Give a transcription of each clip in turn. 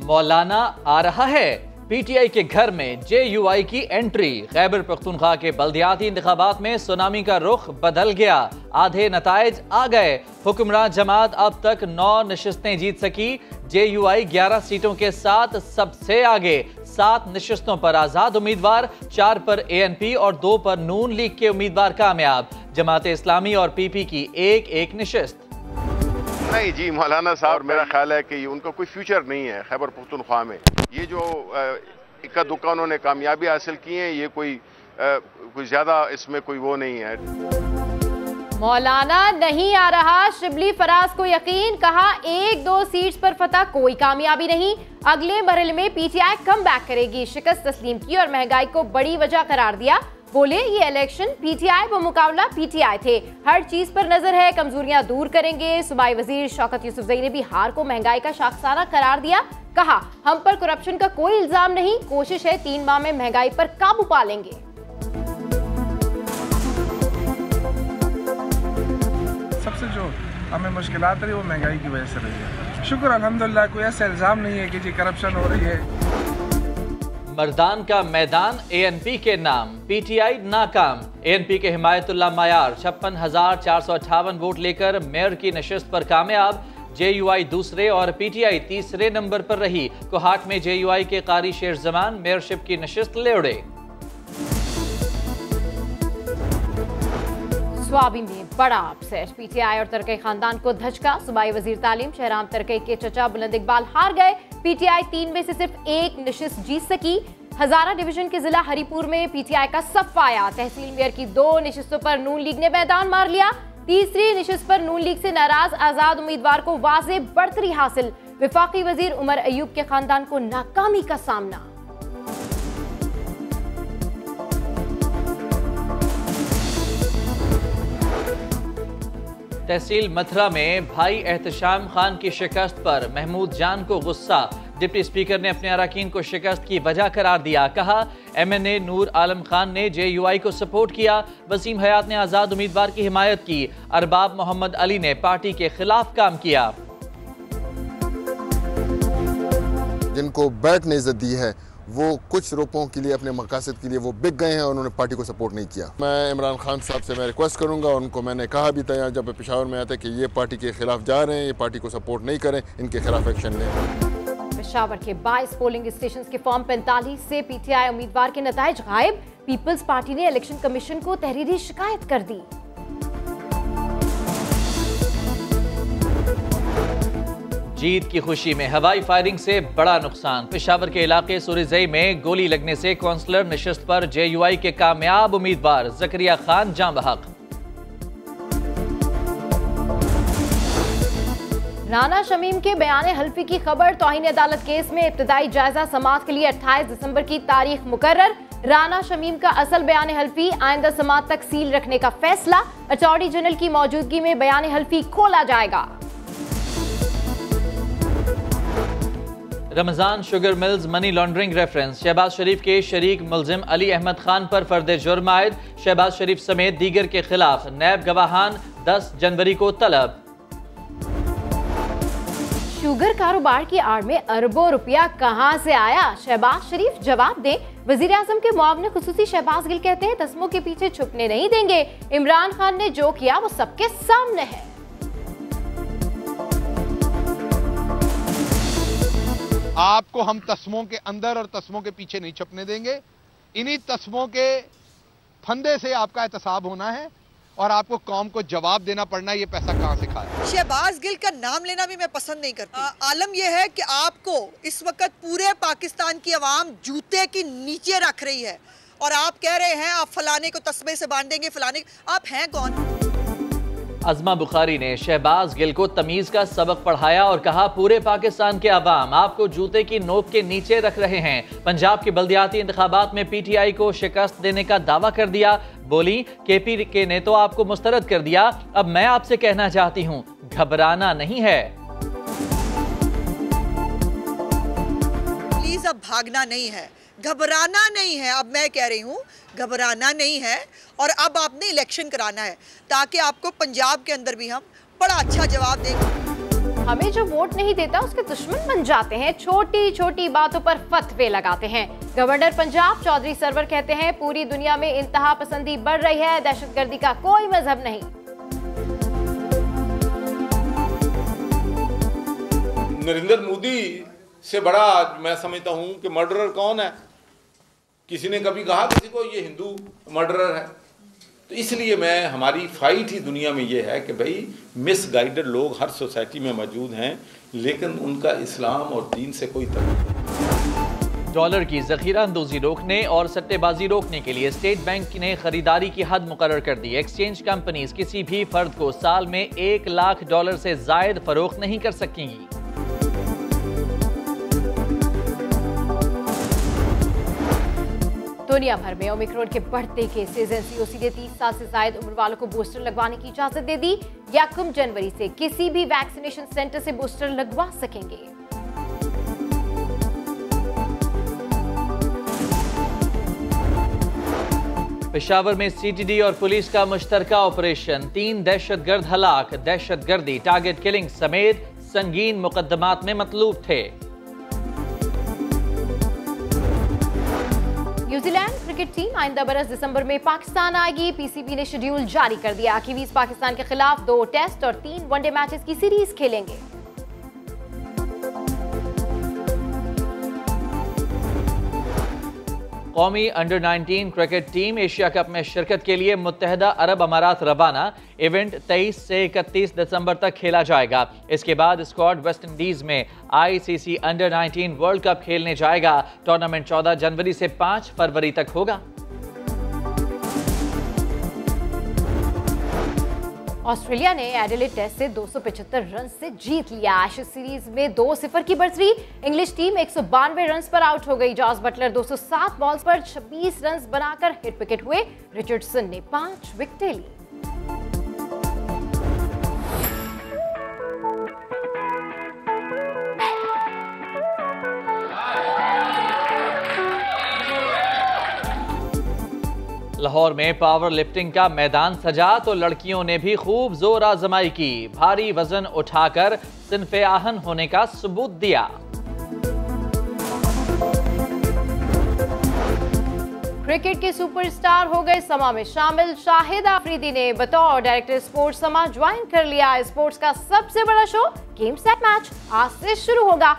मौलाना आ रहा है। पीटीआई के घर में जेयूआई की एंट्री। खैबर पख्तूनख्वा के बल्दियाती इंतखाबात में सुनामी का रुख बदल गया। आधे नताइज आ गए। हुक्मरान जमात अब तक 9 नशिस्तें जीत सकी। जेयूआई 11 सीटों के साथ सबसे आगे। 7 नशिस्तों पर आजाद उम्मीदवार, 4 पर एएनपी और 2 पर नून लीग के उम्मीदवार कामयाब। जमात इस्लामी और पीपी की एक नशिस्त। नहीं जी, मौलाना साहब, मेरा ख्याल है कि उनका कोई फ्यूचर नहीं है खैबर पख्तूनख्वा में। ये जो इक्का दुक्का उन्होंने कामयाबी हासिल की है, ये कोई ज्यादा इसमें कोई वो नहीं है। मौलाना नहीं आ रहा। शिबली फराज को यकीन, कहा 1-2 सीट्स पर फतह कोई कामयाबी नहीं। अगले मरहले में पीटीआई कम बैक करेगी। शिकस्त तस्लीम की और महंगाई को बड़ी वजह करार दिया। बोले ये इलेक्शन पीटीआई व मुकाबला पीटीआई थे। हर चीज पर नजर है, कमजोरियां दूर करेंगे। सूबाई वजीर शौकत यूसुफजई ने भी हार को महंगाई का शाखसाना करार दिया। कहा हम पर करप्शन का कोई इल्जाम नहीं, कोशिश है 3 माह में महंगाई पर काबू पा लेंगे। सबसे जो हमें मुश्किलात रही वो महंगाई की वजह से रही है। शुक्र अल्हम्दुलिल्लाह, कोई ऐसा इल्जाम नहीं है कि जी करप्शन हो रही है। मर्दान का मैदान एएनपी के नाम। पीटीआई नाकाम। एएनपी के हिमायतुल्लाह मायार 56,458 वोट लेकर मेयर की नशिस्त पर कामयाब। जेयूआई दूसरे और पीटीआई तीसरे नंबर पर रही। कोहाट में जेयूआई के कारी शेर जमान मेयरशिप की नशिस्त ले उड़े। स्वाबी में बड़ा अपसेट। पीटीआई और तरके खानदान को धचका। सूबाई वजीर तालीम शहराम तरके के चचा बुलंद इकबाल हार गए। पीटीआई 3 में से सिर्फ 1 नशिस्त जीत सकी। हजारा डिवीजन के जिला हरिपुर में पीटीआई का सफ़ आया। तहसील मेयर की 2 नशिस्तों पर नून लीग ने मैदान मार लिया। तीसरी नशिस्त पर नून लीग से नाराज आजाद उम्मीदवार को वाज़े बढ़तरी हासिल। विफाकी वजीर उमर अयूब के खानदान को नाकामी का सामना। तहसील मथुरा में भाई एहतशाम खान की शिकस्त पर महमूद जान को गुस्सा। डिप्टी स्पीकर ने अपने अरकान को शिकस्त की वजह करार दिया। कहा एमएनए नूर आलम खान ने जेयूआई को सपोर्ट किया। वसीम हयात ने आजाद उम्मीदवार की हिमायत की। अरबाब मोहम्मद अली ने पार्टी के खिलाफ काम किया। जिनको बैठ ने इज्जत दी है वो कुछ रुपयों के लिए, अपने मकासद के लिए वो बिक गए हैं और उन्होंने पार्टी को सपोर्ट नहीं किया। मैं इमरान खान साहब से मैं रिक्वेस्ट करूंगा, उनको मैंने कहा भी था जब पेशावर में आते कि ये पार्टी के खिलाफ जा रहे हैं, ये पार्टी को सपोर्ट नहीं करें, इनके खिलाफ एक्शन लें। पेशावर के 22 पोलिंग स्टेशन के फॉर्म 45 से पीटीआई उम्मीदवार के नताइज गायब। पीपल्स पार्टी ने इलेक्शन कमीशन को तहरीरी शिकायत कर दी। जीत की खुशी में हवाई फायरिंग से बड़ा नुकसान। पेशावर के इलाके सुरीजई में गोली लगने से काउंसलर नशिस्त पर जेयूआई के कामयाब उम्मीदवार जकरिया खान जाँ बहक। राना शमीम के बयान हल्फी की खबर। तौहीन अदालत केस में इब्तदाई जायजा समाअत के लिए 28 दिसंबर की तारीख मुकर्रर। राना शमीम का असल बयान हल्फी आइंदा समाअत तक सील रखने का फैसला। अटॉर्नी जनरल की मौजूदगी में बयान हल्फी खोला जाएगा। Ramzan sugar mills money laundering reference. Shahbaz Sharif के शरीक मुलजिम अली अहमद खान पर फर्द जुर्म आयद। शहबाज शरीफ समेत दीगर के खिलाफ नैब गवाहान 10 जनवरी को तलब। शुगर कारोबार की आड़ में अरबों रुपया कहां से आया? शहबाज शरीफ जवाब दें। वजीर आजम के मुआविन खुसूसी शहबाज गिल कहते हैं तस्मों के पीछे छुपने नहीं देंगे। इमरान खान ने जो किया वो सबके सामने है। आपको हम तस्मों के अंदर और तस्मों के पीछे नहीं छुपने देंगे। इन्हीं तस्मों के फंदे से आपका एहतसाब होना है और आपको कौम को जवाब देना पड़ना है ये पैसा कहां से खाया। शहबाज गिल का नाम लेना भी मैं पसंद नहीं करती। आलम यह है कि आपको इस वक्त पूरे पाकिस्तान की आवाम जूते की नीचे रख रही है और आप कह रहे हैं आप फलाने को तस्मे से बांधेंगे, फलाने। आप हैं कौन? अज़मा बुखारी ने शहबाज गिल को तमीज का सबक पढ़ाया और कहा पूरे पाकिस्तान के अवाम आपको जूते की नोक के नीचे रख रहे हैं। पंजाब के बल्दियाती इंतखाबात में पीटीआई को शिकस्त देने का दावा कर दिया। बोली केपी के ने तो आपको मुस्तरद कर दिया, अब मैं आपसे कहना चाहती हूँ घबराना नहीं है। प्लीज अब भागना नहीं है। घबराना नहीं है। अब मैं कह रही हूँ घबराना नहीं है, और अब आपने इलेक्शन कराना है ताकि आपको पंजाब के अंदर भी हम बड़ा अच्छा जवाब देंगे। हमें जो वोट नहीं देता उसके दुश्मन बन जाते हैं, छोटी छोटी बातों पर फतवे लगाते हैं। गवर्नर पंजाब चौधरी सरवर कहते हैं पूरी दुनिया में इंतहा पसंदी बढ़ रही है, दहशतगर्दी का कोई मजहब नहीं। नरेंद्र मोदी से बड़ा मैं समझता हूं कि मर्डरर कौन है। किसी ने कभी कहा किसी को ये हिंदू मर्डरर है? तो इसलिए हमारी फाइट ही दुनिया में ये है कि भाई मिसगाइडेड लोग हर सोसाइटी में मौजूद हैं, लेकिन उनका इस्लाम और दीन से कोई ताल्लुक नहीं। डॉलर की ज़ख़ीरा अंदोज़ी रोकने और सट्टेबाजी रोकने के लिए स्टेट बैंक ने खरीदारी की हद मुकर्रर कर दी। एक्सचेंज कंपनीज किसी भी फर्द को साल में $1 लाख से ज़ायद फरोख्त नहीं कर सकेंगी। दुनिया भर में ओमिक्रॉन के बढ़ते केसेस, एनसीओसी ने 30 साल से ज्यादा उम्र वालों को बूस्टर लगवाने की इजाजत दे दी। 1 जनवरी से किसी भी वैक्सीनेशन सेंटर से बूस्टर लगवा सकेंगे। पेशावर में सीटीडी और पुलिस का मुश्तरका ऑपरेशन, 3 दहशतगर्द हलाक। दहशतगर्दी, टारगेट किलिंग समेत संगीन मुकदमात में मतलूब थे। न्यूजीलैंड क्रिकेट टीम आइंदा बरस दिसंबर में पाकिस्तान आएगी। पीसीबी ने शेड्यूल जारी कर दिया। कीवीज पाकिस्तान के खिलाफ 2 टेस्ट और 3 वनडे मैचेस की सीरीज खेलेंगे। कौमी under 19 cricket team Asia cup में शिरकत के लिए मुत्तहदा अरब अमारात रवाना। इवेंट 23 से 31 दिसंबर तक खेला जाएगा। इसके बाद स्क्वाड वेस्ट इंडीज में आईसीसी अंडर 19 वर्ल्ड कप खेलने जाएगा। टूर्नामेंट 14 जनवरी से 5 फरवरी तक होगा। ऑस्ट्रेलिया ने एडिलेड टेस्ट से 275 रन से जीत लिया। एशेज सीरीज में 2-0 की बढ़तरी। इंग्लिश टीम 192 रन पर आउट हो गई। जॉस बटलर 207 बॉल्स पर 26 रन बनाकर हिट विकेट हुए। रिचर्डसन ने 5 विकेटें ली। लाहौर में पावर लिफ्टिंग का मैदान सजा तो लड़कियों ने भी खूब जोर आजमाई की। भारी वजन उठाकर सिन्फे आहन होने का सबूत दिया। क्रिकेट के सुपरस्टार हो गए समा में शामिल। शाहिद आफरीदी ने बतौर डायरेक्टर स्पोर्ट्स समा ज्वाइन कर लिया। स्पोर्ट्स का सबसे बड़ा शो गेम सेट मैच आज से शुरू होगा।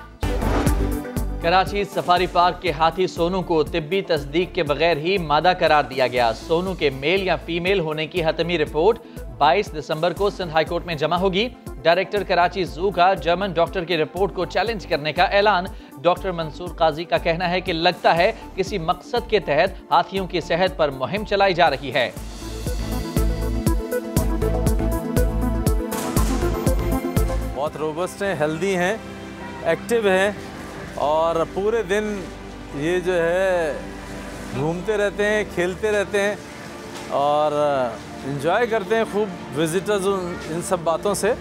कराची सफारी पार्क के हाथी सोनू को तिब्बी तस्दीक के बगैर ही मादा करार दिया गया। सोनू के मेल या फीमेल होने की हतमी रिपोर्ट 22 दिसंबर को सिंध हाईकोर्ट में जमा होगी। डायरेक्टर कराची जू का जर्मन डॉक्टर की रिपोर्ट को चैलेंज करने का ऐलान। डॉक्टर मंसूर काजी का कहना है कि लगता है किसी मकसद के तहत हाथियों की सेहत पर मुहिम चलाई जा रही है। बहुत रोबस्ट हैं, हेल्दी हैं, एक्टिव हैं और पूरे दिन ये जो है घूमते रहते हैं, खेलते रहते हैं और एंजॉय करते हैं खूब विजिटर्स इन सब बातों से,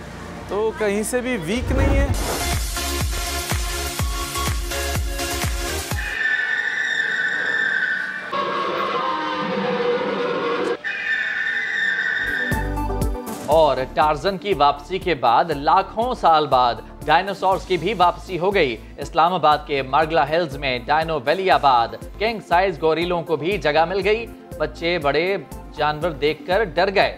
तो कहीं से भी वीक नहीं है। और टार्जन की वापसी के बाद लाखों साल बाद डायनासोर्स की भी वापसी हो गई। इस्लामाबाद के मार्गला हिल्स में डायनो वैलियाबाद किंग साइज गोरिलों को भी जगह मिल गई। बच्चे बड़े जानवर देखकर डर गए।